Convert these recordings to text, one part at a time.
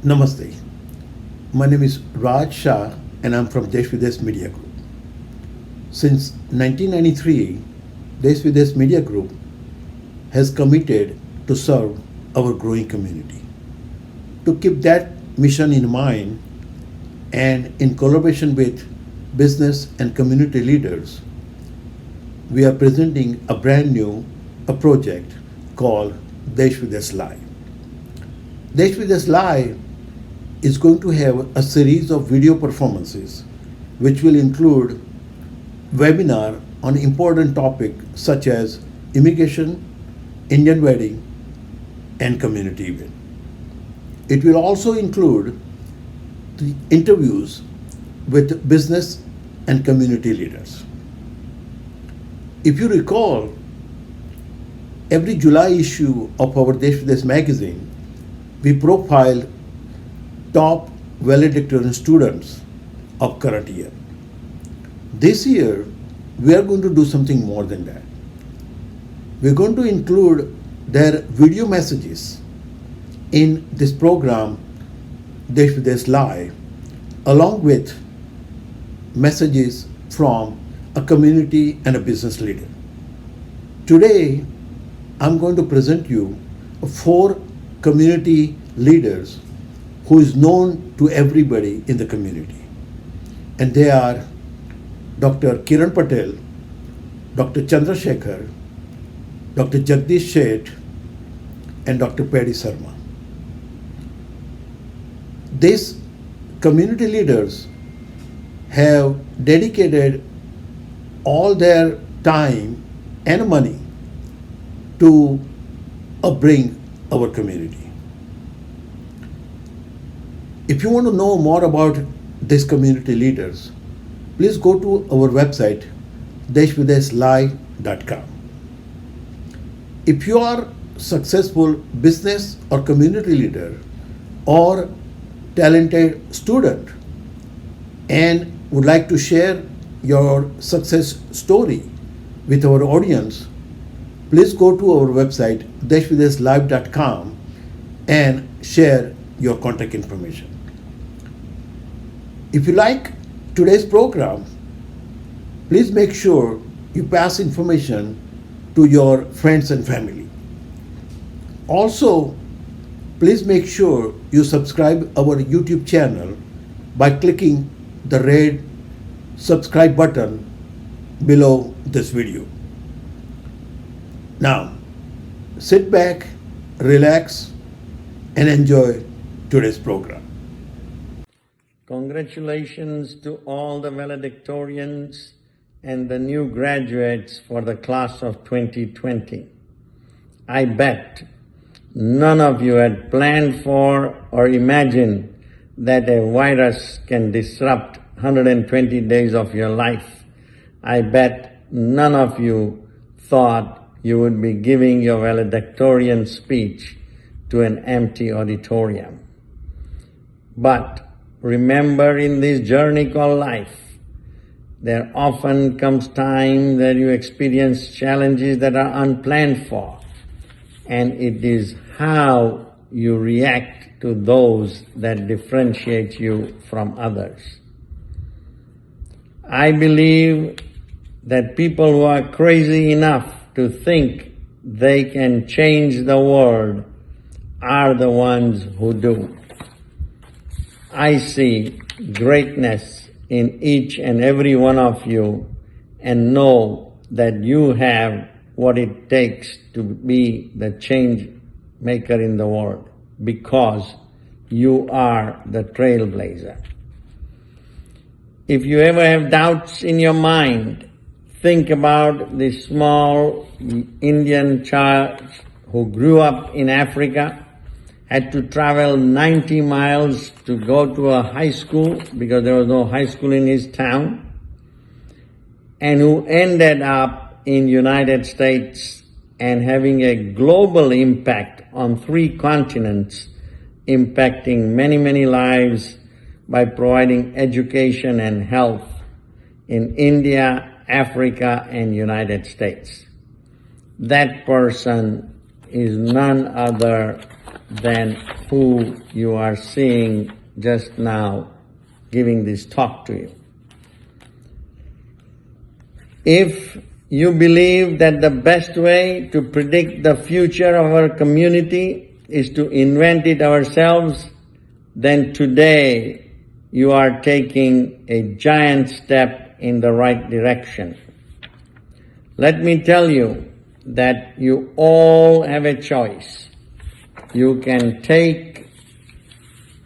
Namaste. My name is Raj Shah and I'm from Desh-Videsh Media Group. Since 1993, Desh-Videsh Media Group has committed to serve our growing community. To keep that mission in mind and in collaboration with business and community leaders, we are presenting a brand new project called Desh-Videsh-Live. Desh-Videsh-Live is going to have a series of video performances which will include webinar on important topics such as immigration, Indian wedding, and community event. It will also include the interviews with business and community leaders. If you recall, every July issue of our Desh-Videsh magazine, we profile top valedictorian students of current year. This year, we are going to do something more than that. We're going to include their video messages in this program, Desh-Videsh-Live, along with messages from a community and a business leader. Today, I'm going to present you 4 community leaders who is known to everybody in the community. And they are Dr. Kiran Patel, Dr. Shaykher, Dr. Jagadish Sheth, and Dr. Paddy Sharma. These community leaders have dedicated all their time and money to upbring our community. If you want to know more about these community leaders, please go to our website, Desh-Videsh-Live.com. If you are successful business or community leader or talented student and would like to share your success story with our audience, please go to our website, Desh-Videsh-Live.com, and share your contact information. If you like today's program, please make sure you pass information to your friends and family. Also, please make sure you subscribe our YouTube channel by clicking the red subscribe button below this video. Now, sit back, relax, and enjoy today's program. Congratulations to all the valedictorians and the new graduates for the class of 2020. I bet none of you had planned for or imagined that a virus can disrupt 120 days of your life. I bet none of you thought you would be giving your valedictorian speech to an empty auditorium. But remember, in this journey called life, there often comes time that you experience challenges that are unplanned for, and it is how you react to those that differentiate you from others. I believe that people who are crazy enough to think they can change the world are the ones who do. I see greatness in each and every one of you and know that you have what it takes to be the change maker in the world, because you are the trailblazer. If you ever have doubts in your mind think about this small Indian child who grew up in Africa, had to travel 90 miles to go to a high school because there was no high school in his town, and who ended up in United States and having a global impact on 3 continents, impacting many, many lives by providing education and health in India, Africa, and United States. That person is none other than who you are seeing just now giving this talk to you. If you believe that the best way to predict the future of our community is to invent it ourselves, then today you are taking a giant step in the right direction. Let me tell you that you all have a choice. You can take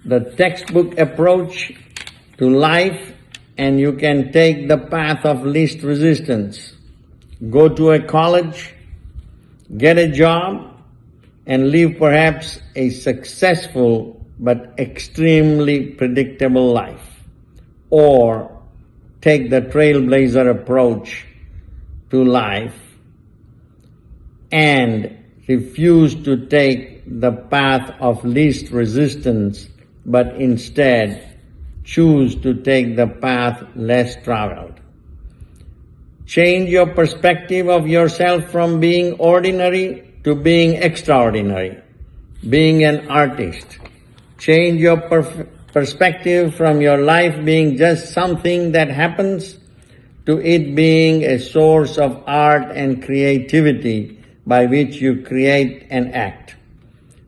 the textbook approach to life, and you can take the path of least resistance. Go to a college, get a job, and live perhaps a successful but extremely predictable life. Or take the trailblazer approach to life and refuse to take the path of least resistance, but instead choose to take the path less traveled. Change your perspective of yourself from being ordinary to being extraordinary, being an artist. Change your perspective from your life being just something that happens to it being a source of art and creativity by which you create and act.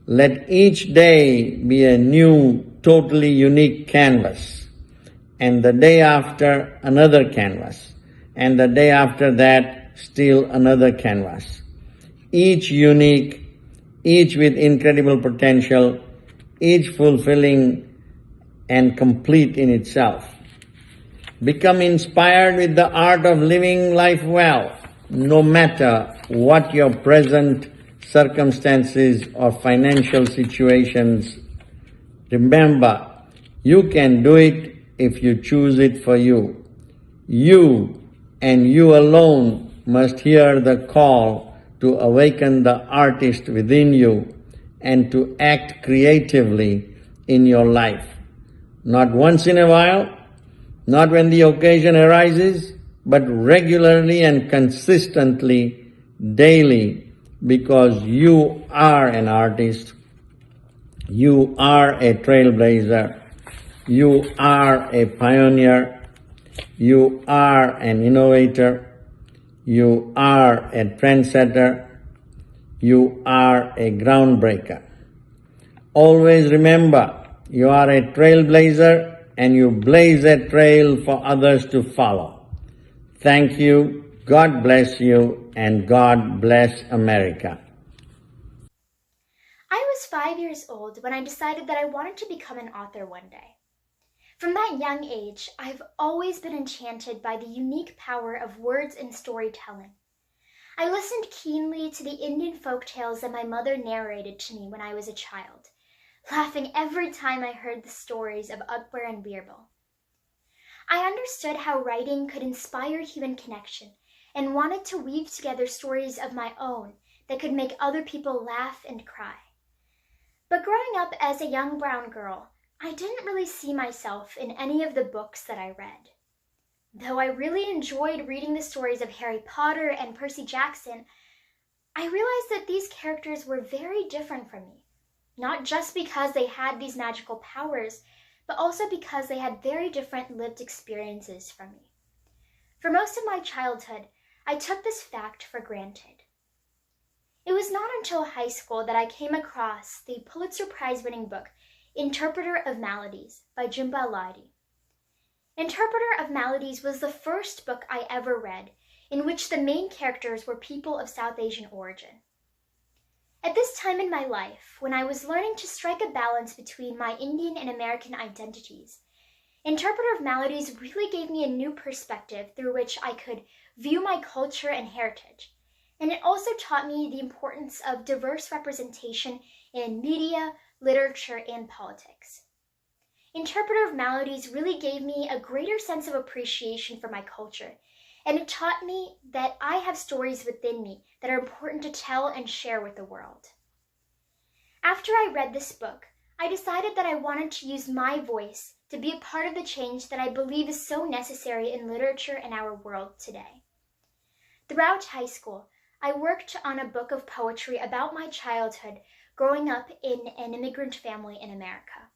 Let each day be a new, totally unique canvas, and the day after another canvas, and the day after that still another canvas. Each unique, each with incredible potential, each fulfilling and complete in itself. Become inspired with the art of living life well, no matter what your present circumstances or financial situations. Remember, you can do it if you choose it for you. You and you alone must hear the call to awaken the artist within you and to act creatively in your life. Not once in a while, not when the occasion arises, but regularly and consistently, daily, because you are an artist, you are a trailblazer, you are a pioneer, you are an innovator, you are a trendsetter, you are a groundbreaker. Always remember, you are a trailblazer and you blaze a trail for others to follow. Thank you, God bless you, and God bless America. I was 5 years old when I decided that I wanted to become an author one day. From that young age, I've always been enchanted by the unique power of words and storytelling. I listened keenly to the Indian folk tales that my mother narrated to me when I was a child, laughing every time I heard the stories of Akbar and Birbal. I understood how writing could inspire human connection and wanted to weave together stories of my own that could make other people laugh and cry. But growing up as a young brown girl, I didn't really see myself in any of the books that I read. Though I really enjoyed reading the stories of Harry Potter and Percy Jackson, I realized that these characters were very different from me, not just because they had these magical powers, but also because they had very different lived experiences from me. For most of my childhood, I took this fact for granted. It was not until high school that I came across the Pulitzer Prize-winning book, Interpreter of Maladies by Jhumpa Lahiri. Interpreter of Maladies was the first book I ever read in which the main characters were people of South Asian origin. At this time in my life, when I was learning to strike a balance between my Indian and American identities, Interpreter of Maladies really gave me a new perspective through which I could view my culture and heritage. And it also taught me the importance of diverse representation in media, literature, and politics. Interpretive Maladies really gave me a greater sense of appreciation for my culture, and it taught me that I have stories within me that are important to tell and share with the world. After I read this book, I decided that I wanted to use my voice to be a part of the change that I believe is so necessary in literature in our world today. Throughout high school, I worked on a book of poetry about my childhood growing up in an immigrant family in America.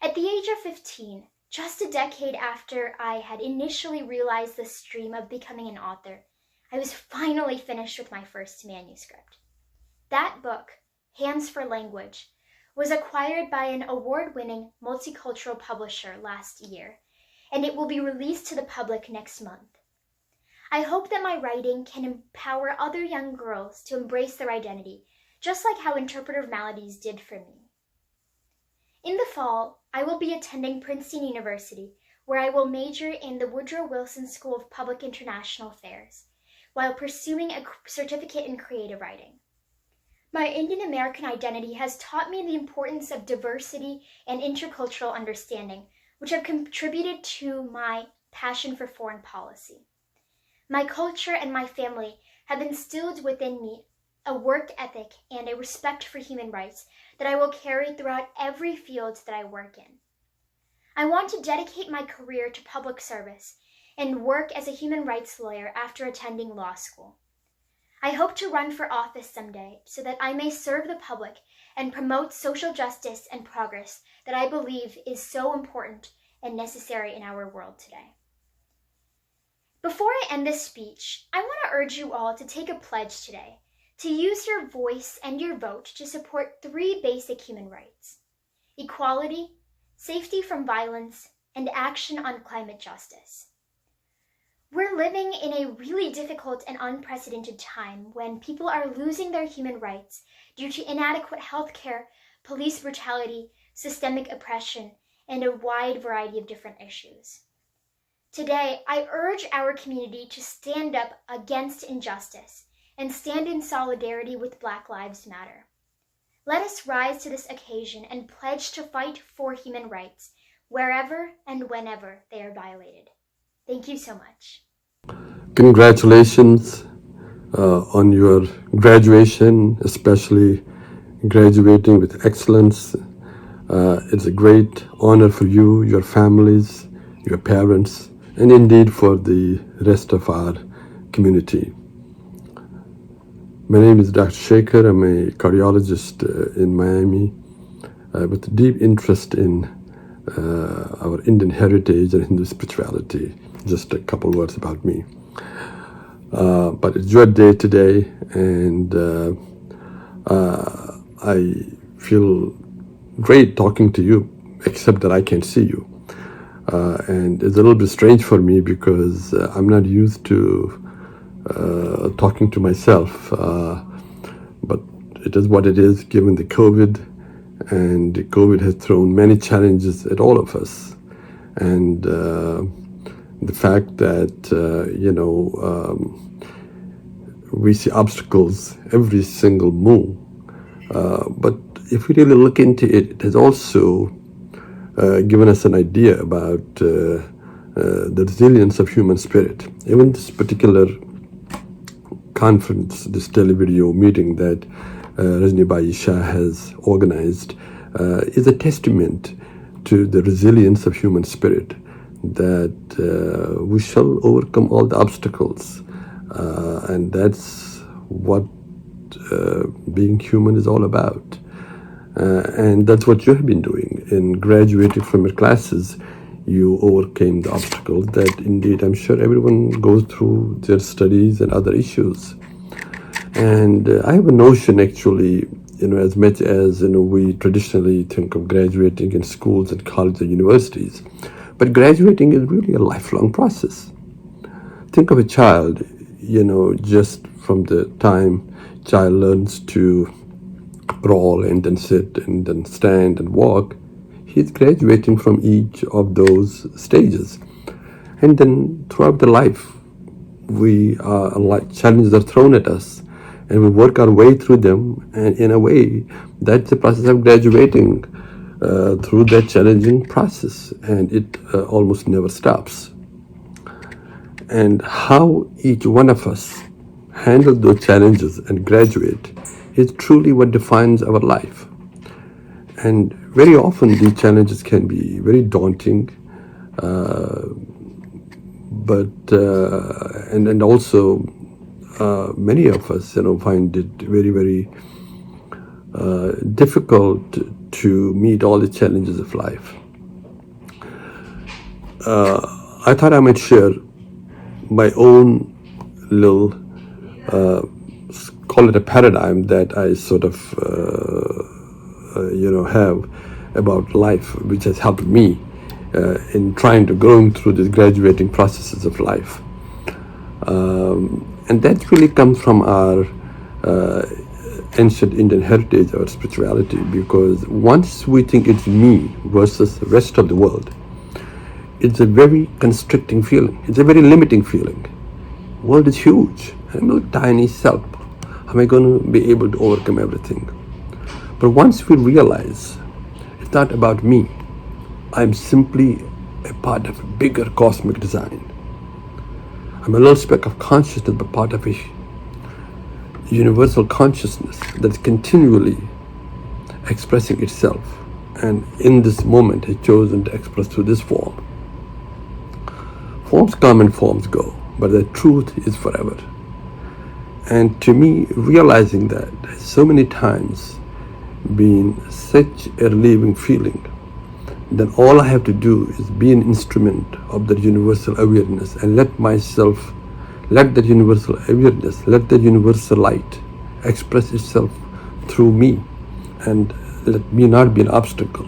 At the age of 15, just a decade after I had initially realized this dream of becoming an author, I was finally finished with my first manuscript. That book, Hands for Language, was acquired by an award-winning multicultural publisher last year, and it will be released to the public next month. I hope that my writing can empower other young girls to embrace their identity, just like how Interpretive Maladies did for me. In the fall, I will be attending Princeton University, where I will major in the Woodrow Wilson School of Public International Affairs, while pursuing a certificate in creative writing. My Indian American identity has taught me the importance of diversity and intercultural understanding, which have contributed to my passion for foreign policy. My culture and my family have instilled within me a work ethic and a respect for human rights that I will carry throughout every field that I work in. I want to dedicate my career to public service and work as a human rights lawyer after attending law school. I hope to run for office someday so that I may serve the public and promote social justice and progress that I believe is so important and necessary in our world today. Before I end this speech, I want to urge you all to take a pledge today to use your voice and your vote to support 3 basic human rights: equality, safety from violence, and action on climate justice. We're living in a really difficult and unprecedented time when people are losing their human rights due to inadequate health care, police brutality, systemic oppression, and a wide variety of different issues. Today, I urge our community to stand up against injustice and stand in solidarity with Black Lives Matter. Let us rise to this occasion and pledge to fight for human rights wherever and whenever they are violated. Thank you so much. Congratulations on your graduation, especially graduating with excellence. It's a great honor for you, your families, your parents, and indeed for the rest of our community. My name is Dr. Shaykher. I'm a cardiologist in Miami with a deep interest in our Indian heritage and Hindu spirituality. Just a couple words about me. But it's your day today, and I feel great talking to you, except that I can't see you. And it's a little bit strange for me because I'm not used to talking to myself, but it is what it is given the COVID, and the COVID has thrown many challenges at all of us. And the fact that, we see obstacles every single move. But if we really look into it, it has also given us an idea about the resilience of human spirit. Even this particular conference, this televideo meeting that Rajnibai Shah has organized is a testament to the resilience of human spirit, that we shall overcome all the obstacles. And that's what being human is all about. And that's what you have been doing. In graduating from your classes, you overcame the obstacles that indeed I'm sure everyone goes through their studies and other issues. And I have a notion actually, as much as we traditionally think of graduating in schools and colleges and universities, but graduating is really a lifelong process. Think of a child, just from the time child learns to crawl and then sit and then stand and walk, he's graduating from each of those stages. And then throughout the life, we are like challenges are thrown at us, and we work our way through them. And in a way, that's the process of graduating through that challenging process, and it almost never stops. And how each one of us handle those challenges and graduate is truly what defines our life. And very often these challenges can be very daunting, but and also many of us, find it very, very difficult to meet all the challenges of life. I thought I might share my own little, call it a paradigm that I sort of, have about life, which has helped me in trying to go through these graduating processes of life. And that really comes from our ancient Indian heritage, our spirituality, because once we think it's me versus the rest of the world, it's a very constricting feeling. It's a very limiting feeling. The world is huge. I'm a tiny self. How am I going to be able to overcome everything? But once we realize it's not about me, I'm simply a part of a bigger cosmic design. I'm a little speck of consciousness, but part of a universal consciousness that's continually expressing itself. And in this moment, has chosen to express through this form. Forms come and forms go, but the truth is forever. And to me, realizing that has so many times been such a relieving feeling, then all I have to do is be an instrument of that universal awareness and let that universal awareness, let that universal light express itself through me, and let me not be an obstacle.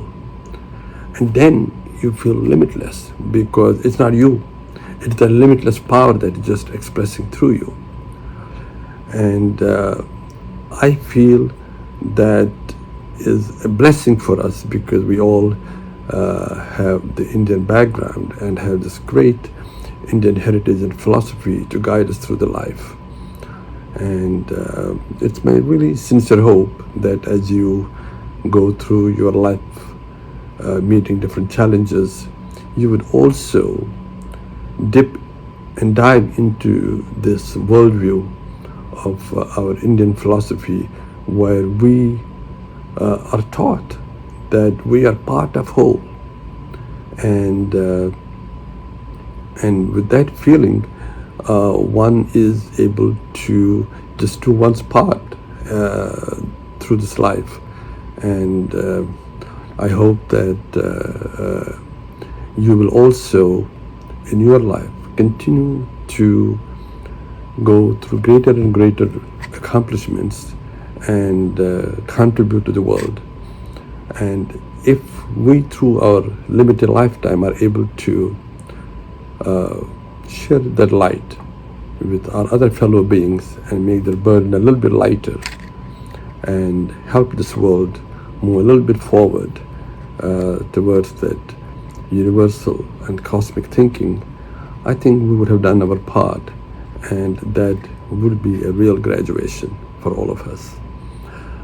And then you feel limitless, because it's not you, it's the limitless power that is just expressing through you. And I feel that is a blessing for us, because we all have the Indian background and have this great Indian heritage and philosophy to guide us through the life. And it's my really sincere hope that as you go through your life, meeting different challenges, you would also dip and dive into this worldview of our Indian philosophy, where we are taught that we are part of whole, and with that feeling, one is able to just do one's part through this life. And I hope that you will also in your life continue to go through greater and greater accomplishments and contribute to the world. And if we, through our limited lifetime, are able to share that light with our other fellow beings and make their burden a little bit lighter and help this world move a little bit forward towards that universal and cosmic thinking, I think we would have done our part, and that would be a real graduation for all of us.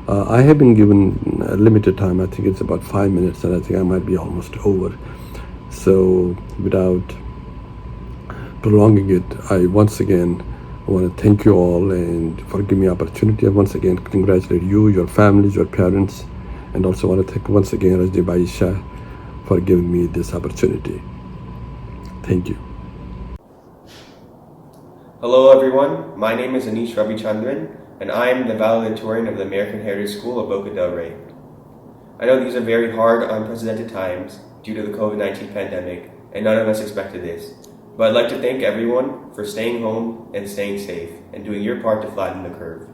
I have been given a limited time. I think it's about 5 minutes, and I think I might be almost over. So without prolonging it, I once again want to thank you all and for giving me opportunity. I once again congratulate you, your families, your parents, and also want to thank once again Rajnibai Shah for giving me this opportunity. Thank you. Hello everyone, my name is Anish Ravichandran, and I am the valedictorian of the American Heritage School of Boca del Rey. I know these are very hard, unprecedented times due to the COVID-19 pandemic, and none of us expected this. But I'd like to thank everyone for staying home and staying safe, and doing your part to flatten the curve.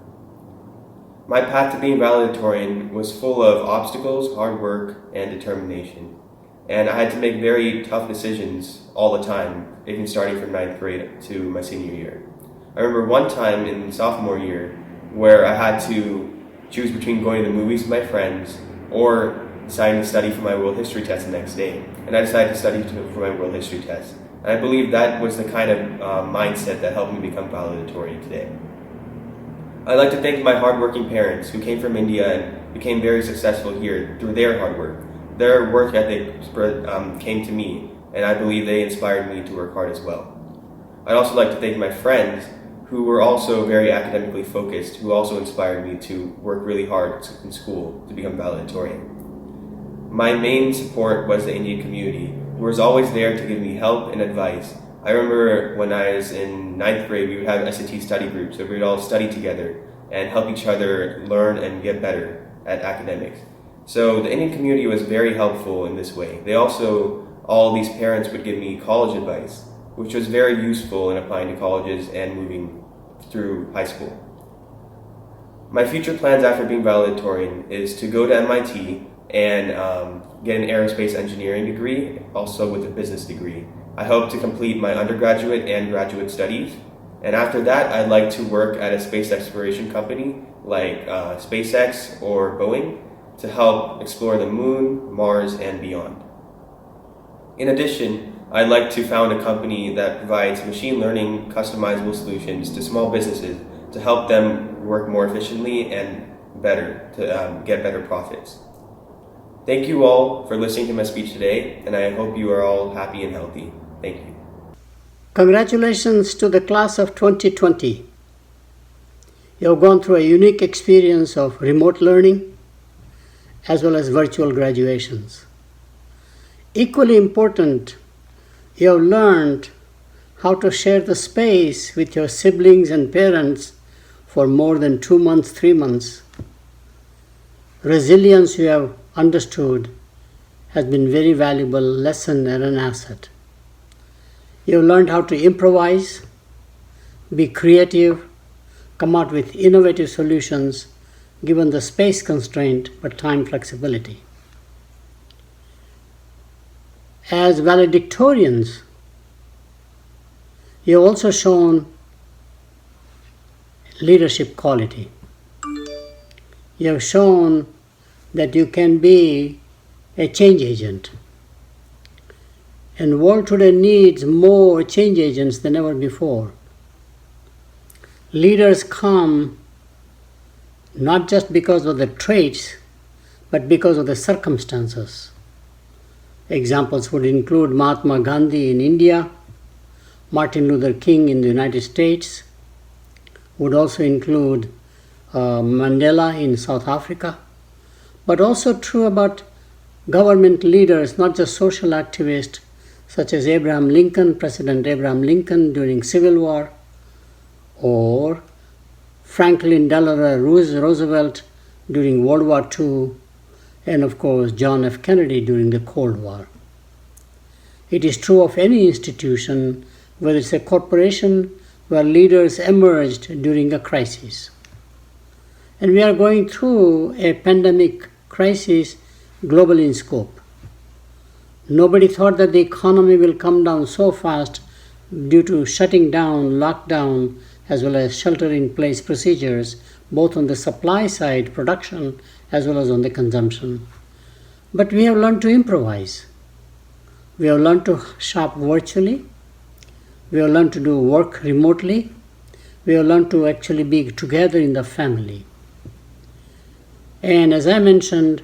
My path to being valedictorian was full of obstacles, hard work, and determination. And I had to make very tough decisions all the time, even starting from 9th grade to my senior year. I remember one time in sophomore year where I had to choose between going to the movies with my friends or deciding to study for my world history test the next day. And I decided to study for my world history test. And I believe that was the kind of mindset that helped me become valedictorian today. I'd like to thank my hardworking parents who came from India and became very successful here through their hard work. Their work ethic came to me, and I believe they inspired me to work hard as well. I'd also like to thank my friends who were also very academically focused, who also inspired me to work really hard in school to become valedictorian. My main support was the Indian community, who was always there to give me help and advice. I remember when I was in 9th grade, we would have SAT study groups, so we would all study together and help each other learn and get better at academics. So the Indian community was very helpful in this way. All these parents would give me college advice, which was very useful in applying to colleges and moving through high school. My future plans after being valedictorian is to go to MIT and get an aerospace engineering degree, also with a business degree. I hope to complete my undergraduate and graduate studies, and after that I'd like to work at a space exploration company like SpaceX or Boeing to help explore the moon, Mars, and beyond. In addition, I'd like to found a company that provides machine learning customizable solutions to small businesses to help them work more efficiently and better, to get better profits. Thank you all for listening to my speech today, and I hope you are all happy and healthy. Thank you. Congratulations to the class of 2020. You have gone through a unique experience of remote learning as well as virtual graduations. Equally important, you have learned how to share the space with your siblings and parents for more than 2 months, 3 months. Resilience you have understood has been very valuable lesson and an asset. You have learned how to improvise, be creative, come out with innovative solutions given the space constraint but time flexibility. As valedictorians, you have also shown leadership quality. You have shown that you can be a change agent. And the world today needs more change agents than ever before. Leaders come not just because of the traits, but because of the circumstances. Examples would include Mahatma Gandhi in India, Martin Luther King in the United States, would also include Mandela in South Africa, but also true about government leaders, not just social activists, such as Abraham Lincoln, President Abraham Lincoln during Civil War, or Franklin Delano Roosevelt during World War II, and of course John F. Kennedy during the Cold War. It is true of any institution, whether it's a corporation where leaders emerged during a crisis. And we are going through a pandemic crisis globally in scope. Nobody thought that the economy will come down so fast due to shutting down, lockdown, as well as shelter-in-place procedures, both on the supply side, production, as well as on the consumption. But we have learned to improvise. We have learned to shop virtually. We have learned to do work remotely. We have learned to actually be together in the family. And as I mentioned,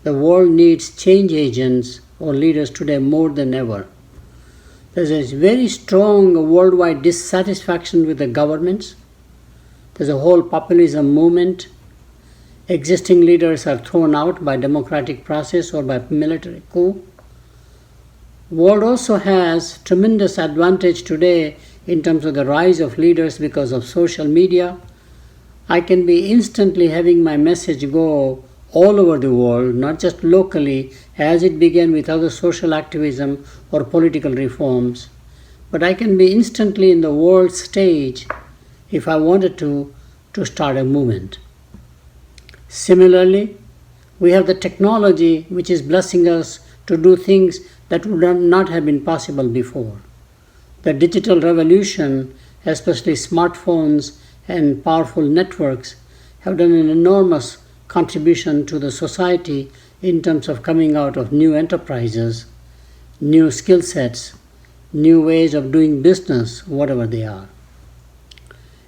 the world needs change agents or leaders today more than ever. There's a very strong worldwide dissatisfaction with the governments. There's a whole populism movement. Existing leaders are thrown out by democratic process or by military coup. World also has tremendous advantage today in terms of the rise of leaders because of social media. I can be instantly having my message go all over the world, not just locally, as it began with other social activism or political reforms. But I can be instantly in the world stage, if I wanted to start a movement. Similarly, we have the technology which is blessing us to do things that would not have been possible before. The digital revolution, especially smartphones and powerful networks, have done an enormous contribution to the society in terms of coming out of new enterprises, new skill sets, new ways of doing business, whatever they are.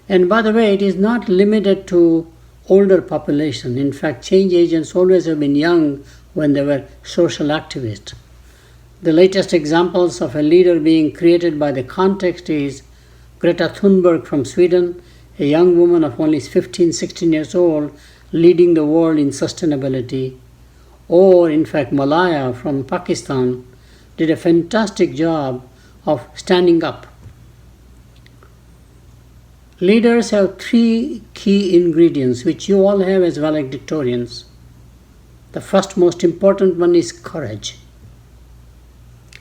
And by the way, it is not limited to older population. In fact, change agents always have been young when they were social activists. The latest examples of a leader being created by the context is Greta Thunberg from Sweden, a young woman of only 15, 16 years old, leading the world in sustainability. Or, in fact, Malaya from Pakistan did a fantastic job of standing up. Leaders have three key ingredients which you all have as valedictorians. The first most important one is courage.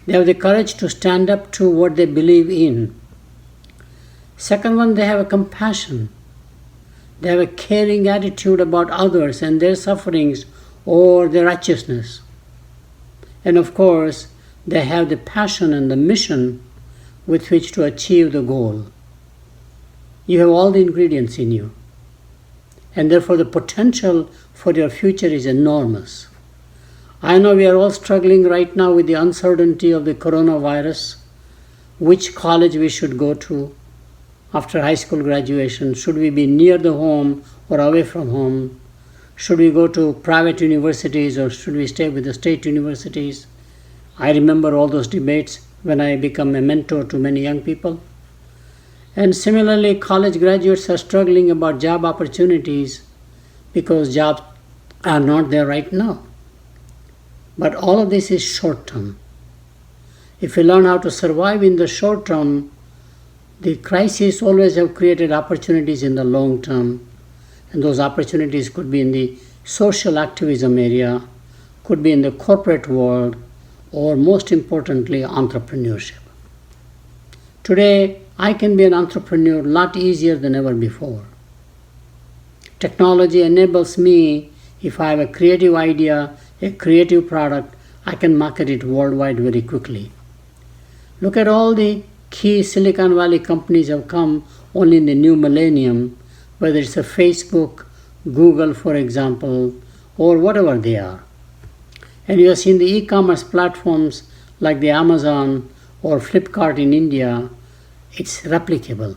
They have the courage to stand up to what they believe in. Second one, they have a compassion. They have a caring attitude about others and their sufferings or their righteousness. And of course, they have the passion and the mission with which to achieve the goal. You have all the ingredients in you. And therefore the potential for your future is enormous. I know we are all struggling right now with the uncertainty of the coronavirus, which college we should go to after high school graduation. Should we be near the home or away from home? Should we go to private universities or should we stay with the state universities? I remember all those debates when I became a mentor to many young people. And similarly, college graduates are struggling about job opportunities because jobs are not there right now. But all of this is short term. If we learn how to survive in the short term, the crises always have created opportunities in the long term. And those opportunities could be in the social activism area, could be in the corporate world, or most importantly, entrepreneurship. Today, I can be an entrepreneur a lot easier than ever before. Technology enables me, if I have a creative idea, a creative product, I can market it worldwide very quickly. Look at all the key Silicon Valley companies have come only in the new millennium, whether it's a Facebook, Google, for example, or whatever they are. And you have seen the e-commerce platforms like the Amazon or Flipkart in India. It's replicable.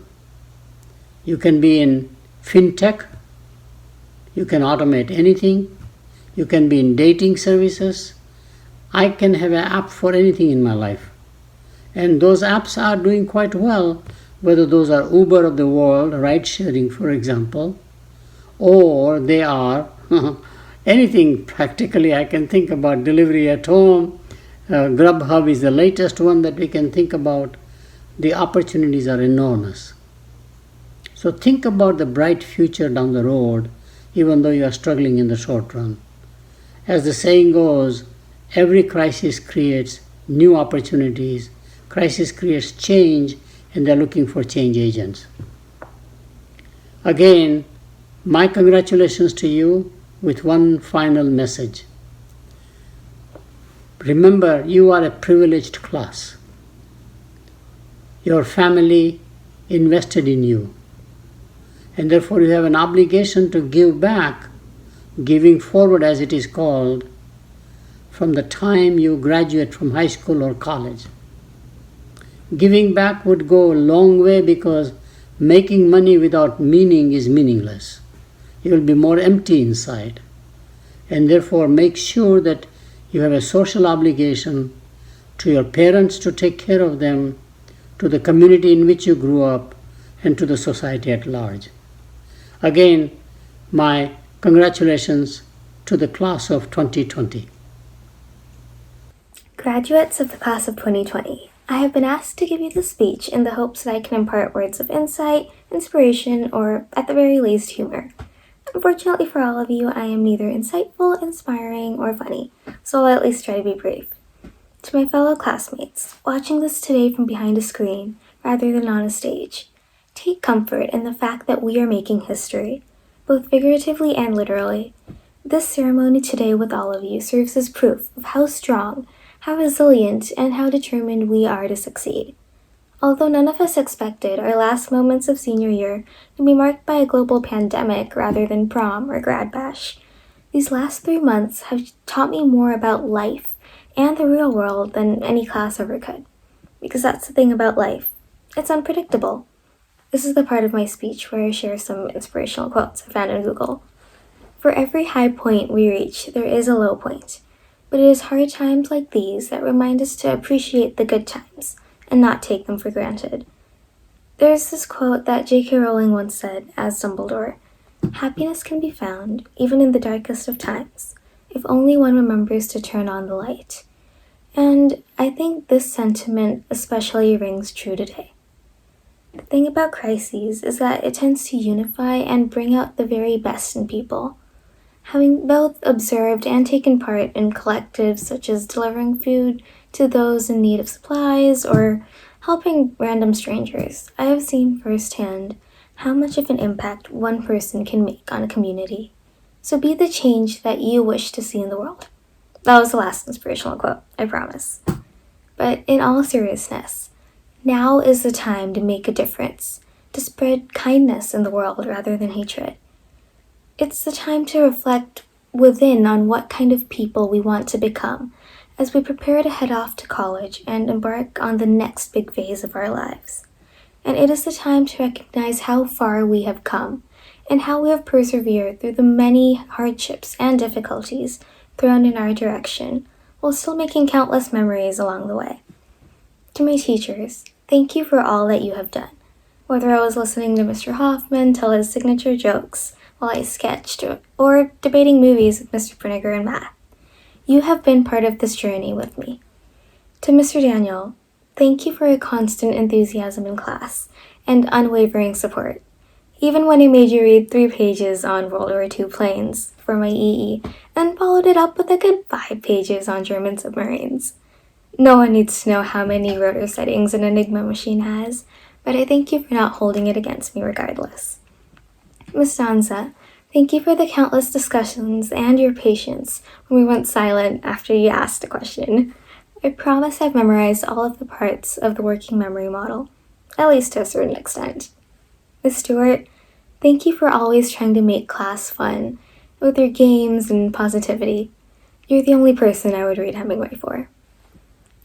You can be in fintech, you can automate anything, you can be in dating services. I can have an app for anything in my life. And those apps are doing quite well, whether those are Uber of the world, ride sharing for example, or they are anything practically I can think about, delivery at home. Grubhub is the latest one that we can think about. The opportunities are enormous. So think about the bright future down the road, even though you are struggling in the short run. As the saying goes, every crisis creates new opportunities. Crisis creates change, and they're looking for change agents. Again, my congratulations to you with one final message. Remember, you are a privileged class. Your family invested in you, and therefore you have an obligation to give back, giving forward as it is called, from the time you graduate from high school or college. Giving back would go a long way because making money without meaning is meaningless. You will be more empty inside. And therefore make sure that you have a social obligation to your parents to take care of them, to the community in which you grew up, and to the society at large. Again, my congratulations to the class of 2020. Graduates of the class of 2020, I have been asked to give you this speech in the hopes that I can impart words of insight, inspiration, or at the very least humor. Unfortunately for all of you, I am neither insightful, inspiring, or funny, so I'll at least try to be brief. To my fellow classmates, watching this today from behind a screen rather than on a stage, take comfort in the fact that we are making history, both figuratively and literally. This ceremony today with all of you serves as proof of how strong, how resilient, and how determined we are to succeed. Although none of us expected our last moments of senior year to be marked by a global pandemic rather than prom or grad bash, these last 3 months have taught me more about life and the real world than any class ever could. because that's the thing about life. It's unpredictable. This is the part of my speech where I share some inspirational quotes I found on Google. For every high point we reach, there is a low point. But it is hard times like these that remind us to appreciate the good times and not take them for granted. There's this quote that J.K. Rowling once said as Dumbledore: "Happiness can be found, even in the darkest of times, if only one remembers to turn on the light." And I think this sentiment especially rings true today. The thing about crises is that it tends to unify and bring out the very best in people. Having both observed and taken part in collectives such as delivering food to those in need of supplies or helping random strangers, I have seen firsthand how much of an impact one person can make on a community. So be the change that you wish to see in the world. That was the last inspirational quote, I promise. But in all seriousness, now is the time to make a difference, to spread kindness in the world rather than hatred. It's the time to reflect within on what kind of people we want to become as we prepare to head off to college and embark on the next big phase of our lives. And it is the time to recognize how far we have come and how we have persevered through the many hardships and difficulties thrown in our direction while still making countless memories along the way. To my teachers, thank you for all that you have done. Whether I was listening to Mr. Hoffman tell his signature jokes while I sketched, or debating movies with Mr. Brinegar in math, you have been part of this journey with me. To Mr. Daniel, thank you for your constant enthusiasm in class and unwavering support. Even when I made you read 3 pages on World War II planes for my EE and followed it up with a good 5 pages on German submarines. No one needs to know how many rotor settings an Enigma machine has, but I thank you for not holding it against me regardless. Ms. Danza, thank you for the countless discussions and your patience when we went silent after you asked a question. I promise I've memorized all of the parts of the working memory model, at least to a certain extent. Ms. Stewart, thank you for always trying to make class fun with your games and positivity. You're the only person I would read Hemingway for.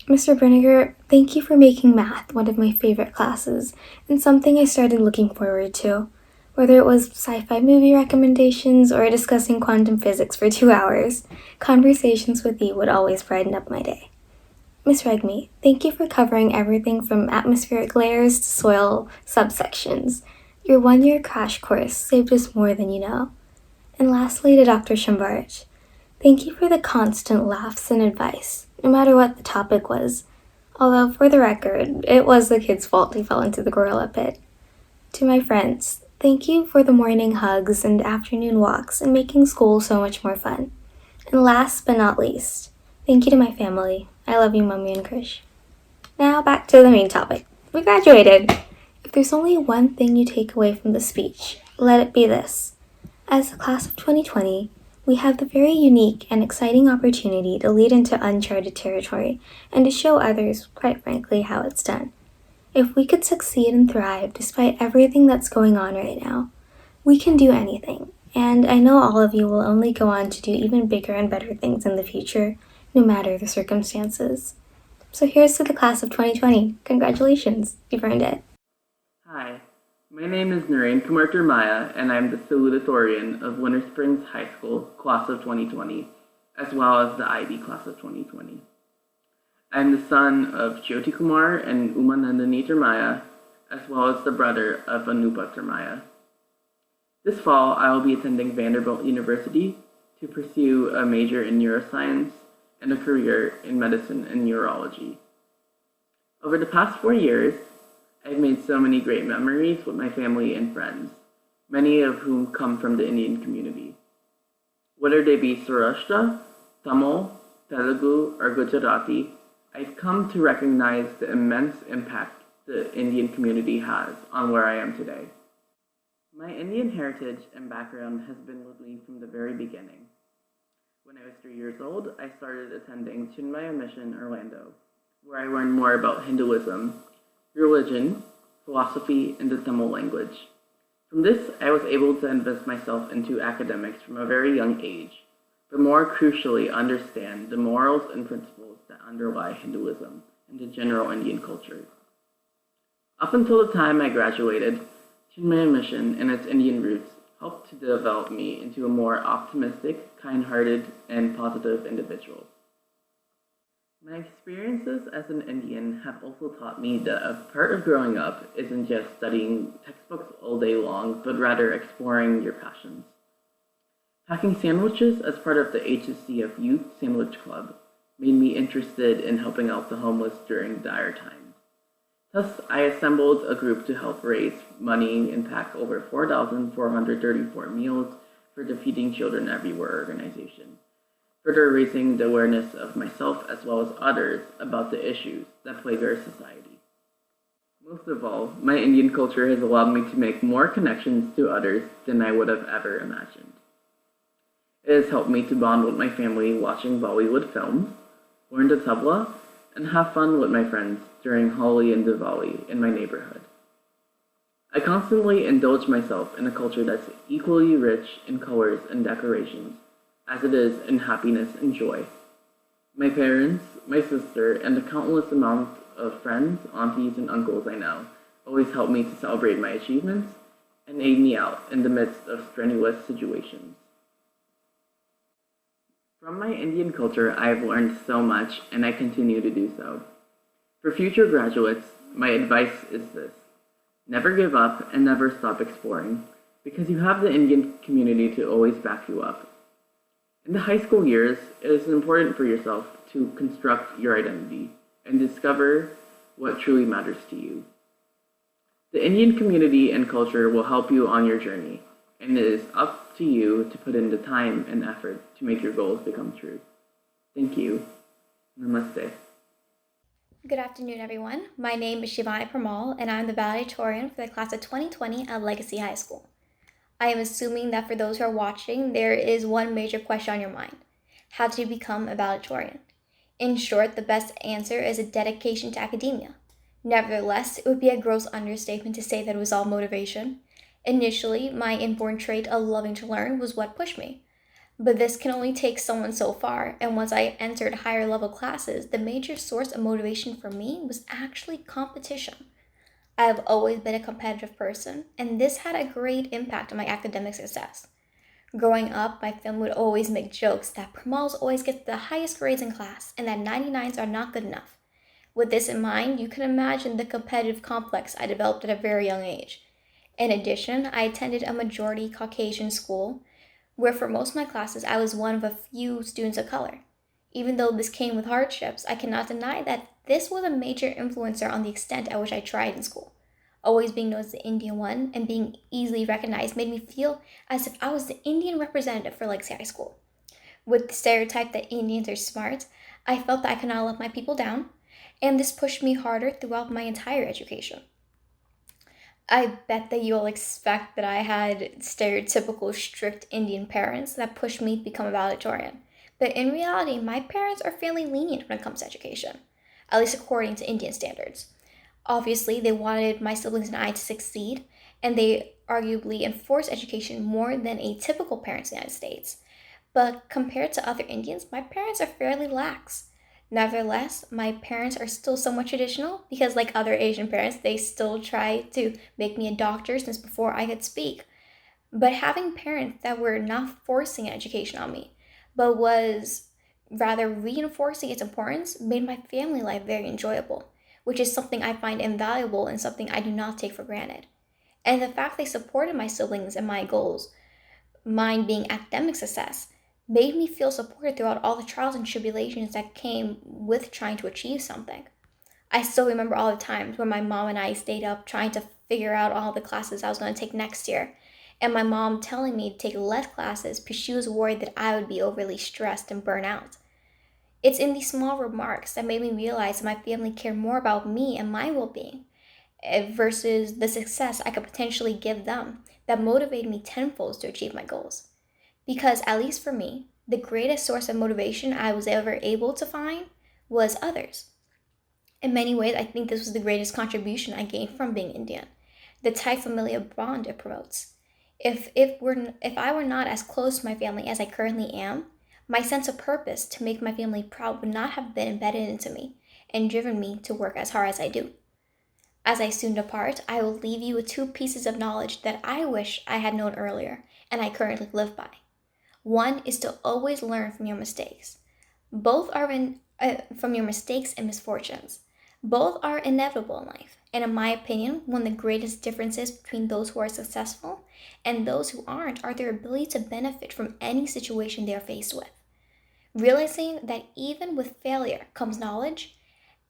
Mr. Brinegar, thank you for making math one of my favorite classes and something I started looking forward to. Whether it was sci-fi movie recommendations or discussing quantum physics for 2 hours, conversations with you would always brighten up my day. Ms. Regmi, thank you for covering everything from atmospheric layers to soil subsections. Your 1-year crash course saved us more than you know. And lastly, to Dr. Shambarch, thank you for the constant laughs and advice, no matter what the topic was. Although, for the record, it was the kid's fault he fell into the gorilla pit. To my friends, thank you for the morning hugs and afternoon walks and making school so much more fun. And last but not least, thank you to my family. I love you, Mommy and Krish. Now back to the main topic. We graduated. If there's only one thing you take away from the speech, let it be this. As the class of 2020, we have the very unique and exciting opportunity to lead into uncharted territory and to show others, quite frankly, how it's done. If we could succeed and thrive despite everything that's going on right now, we can do anything, and I know all of you will only go on to do even bigger and better things in the future, no matter the circumstances. So here's to the class of 2020. Congratulations, you've earned it. Hi, my name is Narain Kumar Maya, and I'm the salutatorian of Winter Springs High School, class of 2020, as well as the IB class of 2020. I'm the son of Jyoti Kumar and Umanandani Termaya, as well as the brother of Anupa Termaya. This fall, I will be attending Vanderbilt University to pursue a major in neuroscience and a career in medicine and neurology. Over the past 4 years, I've made so many great memories with my family and friends, many of whom come from the Indian community. Whether they be Saurashtra, Tamil, Telugu, or Gujarati, I've come to recognize the immense impact the Indian community has on where I am today. My Indian heritage and background has been with me from the very beginning. When I was 3 years old, I started attending Chinmaya Mission Orlando, where I learned more about Hinduism, religion, philosophy, and the Tamil language. From this, I was able to invest myself into academics from a very young age, but more crucially understand the morals and principles that underlie Hinduism and the general Indian culture. Up until the time I graduated, Chinmaya Mission and its Indian roots helped to develop me into a more optimistic, kind-hearted, and positive individual. My experiences as an Indian have also taught me that a part of growing up isn't just studying textbooks all day long, but rather exploring your passions. Packing sandwiches as part of the HSCF Youth Sandwich Club made me interested in helping out the homeless during dire times. Thus, I assembled a group to help raise money and pack over 4,434 meals for the Feeding Children Everywhere organization, further raising the awareness of myself as well as others about the issues that plague our society. Most of all, my Indian culture has allowed me to make more connections to others than I would have ever imagined. It has helped me to bond with my family watching Bollywood films, learn the tabla, and have fun with my friends during Holi and Diwali in my neighborhood. I constantly indulge myself in a culture that's equally rich in colors and decorations, as it is in happiness and joy. My parents, my sister, and the countless amount of friends, aunties, and uncles I know always help me to celebrate my achievements and aid me out in the midst of strenuous situations. From my Indian culture, I have learned so much, and I continue to do so. For future graduates, my advice is this: never give up and never stop exploring, because you have the Indian community to always back you up. In the high school years, it is important for yourself to construct your identity and discover what truly matters to you. The Indian community and culture will help you on your journey, and it is up to you to put in the time and effort to make your goals become true. Thank you. Namaste. Good afternoon, everyone. My name is Shivani Parmal, and I'm the valedictorian for the class of 2020 at Legacy High School. I am assuming that for those who are watching, there is one major question on your mind: how to become a valedictorian. In short, the best answer is a dedication to academia. Nevertheless, it would be a gross understatement to say that it was all motivation. Initially, my inborn trait of loving to learn was what pushed me. But this can only take someone so far, and once I entered higher level classes, the major source of motivation for me was actually competition. I have always been a competitive person, and this had a great impact on my academic success. Growing up, my family would always make jokes that Pramals always get the highest grades in class and that 99s are not good enough. With this in mind, you can imagine the competitive complex I developed at a very young age. In addition, I attended a majority Caucasian school, where for most of my classes I was one of a few students of color. Even though this came with hardships, I cannot deny that this was a major influencer on the extent at which I tried in school. Always being known as the Indian one and being easily recognized made me feel as if I was the Indian representative for Legacy High School. With the stereotype that Indians are smart, I felt that I could not let my people down, and this pushed me harder throughout my entire education. I bet that you'll expect that I had stereotypical strict Indian parents that pushed me to become a valedictorian. But in reality, my parents are fairly lenient when it comes to education, at least according to Indian standards. Obviously, they wanted my siblings and I to succeed, and they arguably enforced education more than a typical parent in the United States. But compared to other Indians, my parents are fairly lax. Nevertheless, my parents are still somewhat traditional because, like other Asian parents, they still try to make me a doctor since before I could speak. But having parents that were not forcing an education on me, but was rather reinforcing its importance, made my family life very enjoyable, which is something I find invaluable and something I do not take for granted. And the fact they supported my siblings and my goals, mine being academic success, made me feel supported throughout all the trials and tribulations that came with trying to achieve something. I still remember all the times when my mom and I stayed up trying to figure out all the classes I was going to take next year, and my mom telling me to take less classes because she was worried that I would be overly stressed and burn out. It's in these small remarks that made me realize that my family cared more about me and my well-being versus the success I could potentially give them that motivated me tenfold to achieve my goals. Because, at least for me, the greatest source of motivation I was ever able to find was others. In many ways, I think this was the greatest contribution I gained from being Indian, the tight familial bond it promotes. If I were not as close to my family as I currently am, my sense of purpose to make my family proud would not have been embedded into me, and driven me to work as hard as I do. As I soon depart, I will leave you with 2 pieces of knowledge that I wish I had known earlier and I currently live by. One is to always learn from your mistakes. Both are from your mistakes and misfortunes. Both are inevitable in life, and in my opinion, one of the greatest differences between those who are successful and those who aren't are their ability to benefit from any situation they are faced with. Realizing that even with failure comes knowledge,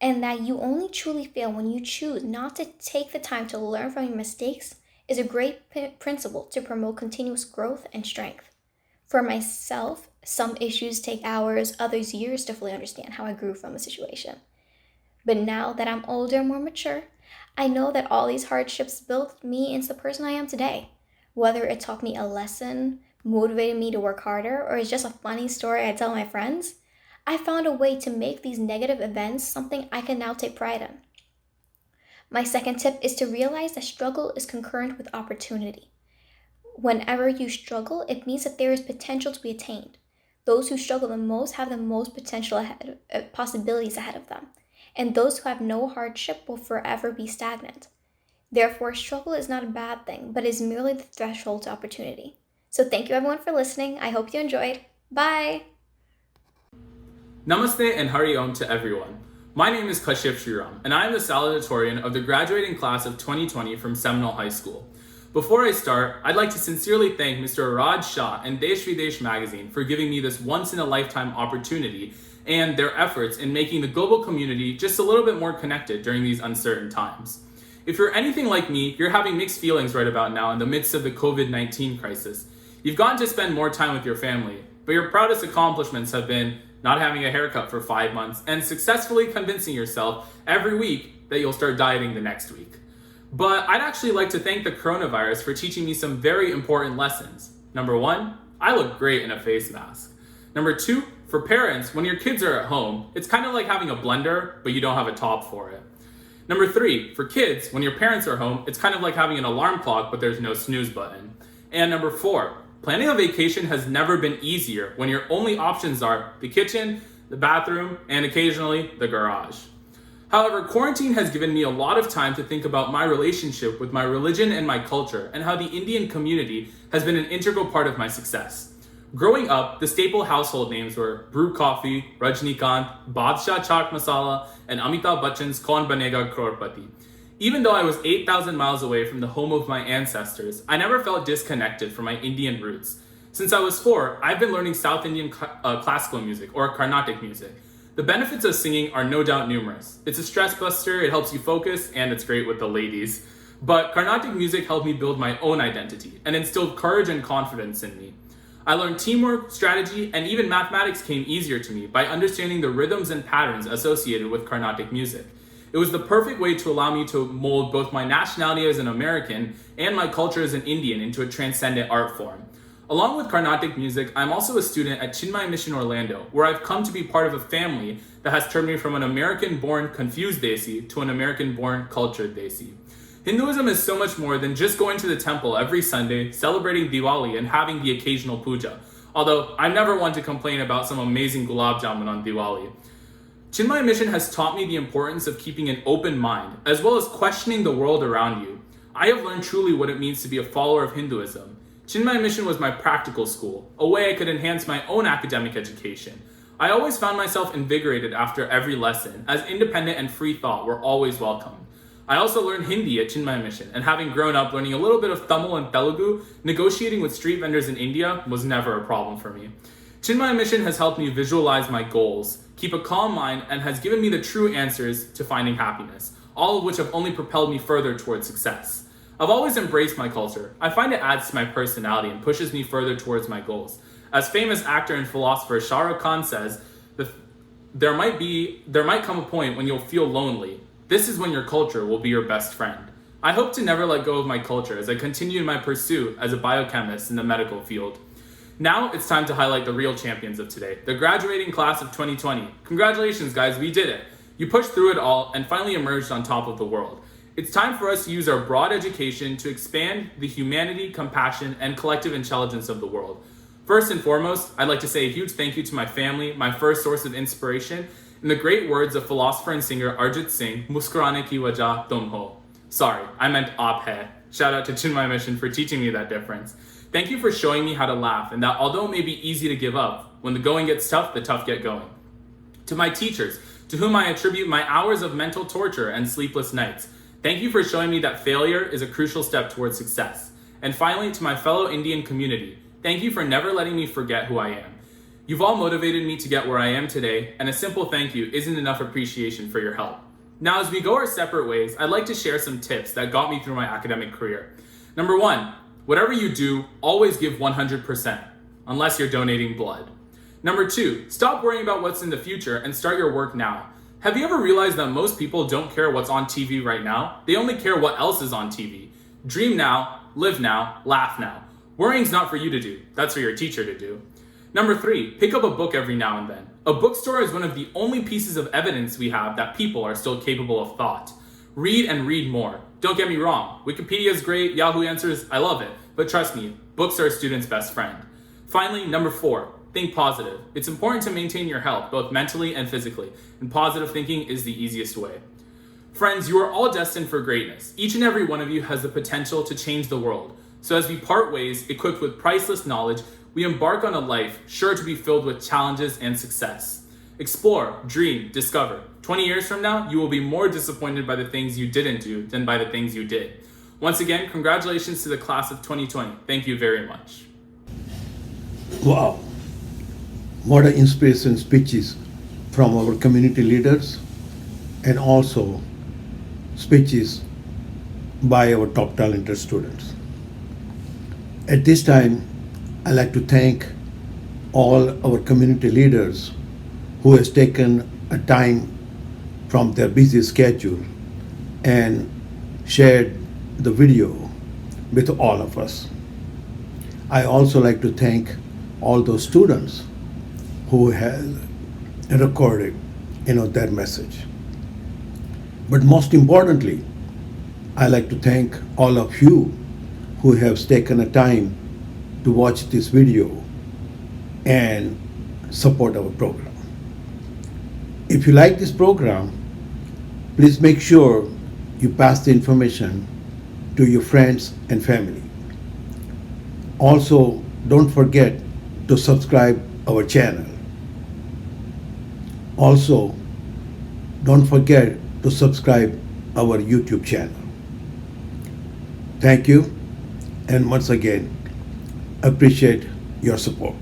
and that you only truly fail when you choose not to take the time to learn from your mistakes is a great principle to promote continuous growth and strength. For myself, some issues take hours, others years to fully understand how I grew from a situation. But now that I'm older and more mature, I know that all these hardships built me into the person I am today. Whether it taught me a lesson, motivated me to work harder, or is just a funny story I tell my friends, I found a way to make these negative events something I can now take pride in. My second tip is to realize that struggle is concurrent with opportunity. Whenever you struggle, it means that there is potential to be attained. Those who struggle the most have the most possibilities ahead of them, and those who have no hardship will forever be stagnant. Therefore, struggle is not a bad thing, but is merely the threshold to opportunity. So thank you everyone for listening. I hope you enjoyed. Bye! Namaste and Hari Om to everyone. My name is Kashyap Shriram, and I am the Salutatorian of the graduating class of 2020 from Seminole High School. Before I start, I'd like to sincerely thank Mr. Raj Shah and Desh-Videsh magazine for giving me this once-in-a-lifetime opportunity and their efforts in making the global community just a little bit more connected during these uncertain times. If you're anything like me, you're having mixed feelings right about now in the midst of the COVID-19 crisis. You've gotten to spend more time with your family, but your proudest accomplishments have been not having a haircut for 5 months and successfully convincing yourself every week that you'll start dieting the next week. But I'd actually like to thank the coronavirus for teaching me some very important lessons. Number 1, I look great in a face mask. Number 2, for parents, when your kids are at home, it's kind of like having a blender, but you don't have a top for it. Number 3, for kids, when your parents are home, it's kind of like having an alarm clock, but there's no snooze button. And number 4, planning a vacation has never been easier when your only options are the kitchen, the bathroom, and occasionally the garage. However, quarantine has given me a lot of time to think about my relationship with my religion and my culture and how the Indian community has been an integral part of my success. Growing up, the staple household names were Brew Coffee, Rajnikant, Badshah Chaat Masala, and Amitabh Bachchan's Kaun Banega Crorepati. Even though I was 8,000 miles away from the home of my ancestors, I never felt disconnected from my Indian roots. Since I was 4, I've been learning South Indian classical music, or Carnatic music. The benefits of singing are no doubt numerous. It's a stress buster, it helps you focus, and it's great with the ladies. But Carnatic music helped me build my own identity and instilled courage and confidence in me. I learned teamwork, strategy, and even mathematics came easier to me by understanding the rhythms and patterns associated with Carnatic music. It was the perfect way to allow me to mold both my nationality as an American and my culture as an Indian into a transcendent art form. Along with Carnatic music, I'm also a student at Chinmay Mission Orlando, where I've come to be part of a family that has turned me from an American-born confused Desi to an American-born cultured Desi. Hinduism is so much more than just going to the temple every Sunday, celebrating Diwali, and having the occasional puja. Although I'm never one to complain about some amazing gulab jamun on Diwali. Chinmay Mission has taught me the importance of keeping an open mind, as well as questioning the world around you. I have learned truly what it means to be a follower of Hinduism. Chinmay Mission was my practical school, a way I could enhance my own academic education. I always found myself invigorated after every lesson, as independent and free thought were always welcomed. I also learned Hindi at Chinmay Mission, and having grown up learning a little bit of Tamil and Telugu, negotiating with street vendors in India was never a problem for me. Chinmay Mission has helped me visualize my goals, keep a calm mind, and has given me the true answers to finding happiness, all of which have only propelled me further towards success. I've always embraced my culture. I find it adds to my personality and pushes me further towards my goals. As famous actor and philosopher Shah Rukh Khan says, there might come a point when you'll feel lonely. This is when your culture will be your best friend. I hope to never let go of my culture as I continue my pursuit as a biochemist in the medical field. Now it's time to highlight the real champions of today, the graduating class of 2020. Congratulations guys, we did it. You pushed through it all and finally emerged on top of the world. It's time for us to use our broad education to expand the humanity, compassion, and collective intelligence of the world. First and foremost, I'd like to say a huge thank you to my family, my first source of inspiration, In the great words of philosopher and singer Arjit Singh, Muskurane ki wajah tum ho. Sorry, I meant aap hai. Shout out to Chinmay Mission for teaching me that difference. Thank you for showing me how to laugh, and that although it may be easy to give up, when the going gets tough, the tough get going. To my teachers, to whom I attribute my hours of mental torture and sleepless nights, thank you for showing me that failure is a crucial step towards success. And finally, to my fellow Indian community, thank you for never letting me forget who I am. You've all motivated me to get where I am today, and a simple thank you isn't enough appreciation for your help. Now, as we go our separate ways, I'd like to share some tips that got me through my academic career. Number 1, whatever you do, always give 100%, unless you're donating blood. Number 2, stop worrying about what's in the future and start your work now. Have you ever realized that most people don't care what's on TV right now? They only care what else is on TV. Dream now, live now, laugh now. Worrying's not for you to do, that's for your teacher to do. Number 3, pick up a book every now and then. A bookstore is one of the only pieces of evidence we have that people are still capable of thought. Read and read more. Don't get me wrong, Wikipedia is great, Yahoo Answers, I love it. But trust me, books are a student's best friend. Finally, number 4, think positive. It's important to maintain your health, both mentally and physically, and positive thinking is the easiest way. Friends, you are all destined for greatness. Each and every one of you has the potential to change the world. So as we part ways, equipped with priceless knowledge, we embark on a life sure to be filled with challenges and success. Explore, dream, discover. 20 years from now, you will be more disappointed by the things you didn't do than by the things you did. Once again, congratulations to the class of 2020. Thank you very much. Wow, what an inspiration speeches from our community leaders and also speeches by our top talented students. At this time, I'd like to thank all our community leaders who has taken a time from their busy schedule and shared the video with all of us. I also like to thank all those students who have recorded their message. But most importantly, I like to thank all of you who have taken a time to watch this video and support our program. If you like this program, please make sure you pass the information to your friends and family. Also, don't forget to subscribe our channel. Also, don't forget to subscribe our YouTube channel. Thank you, and once again, appreciate your support.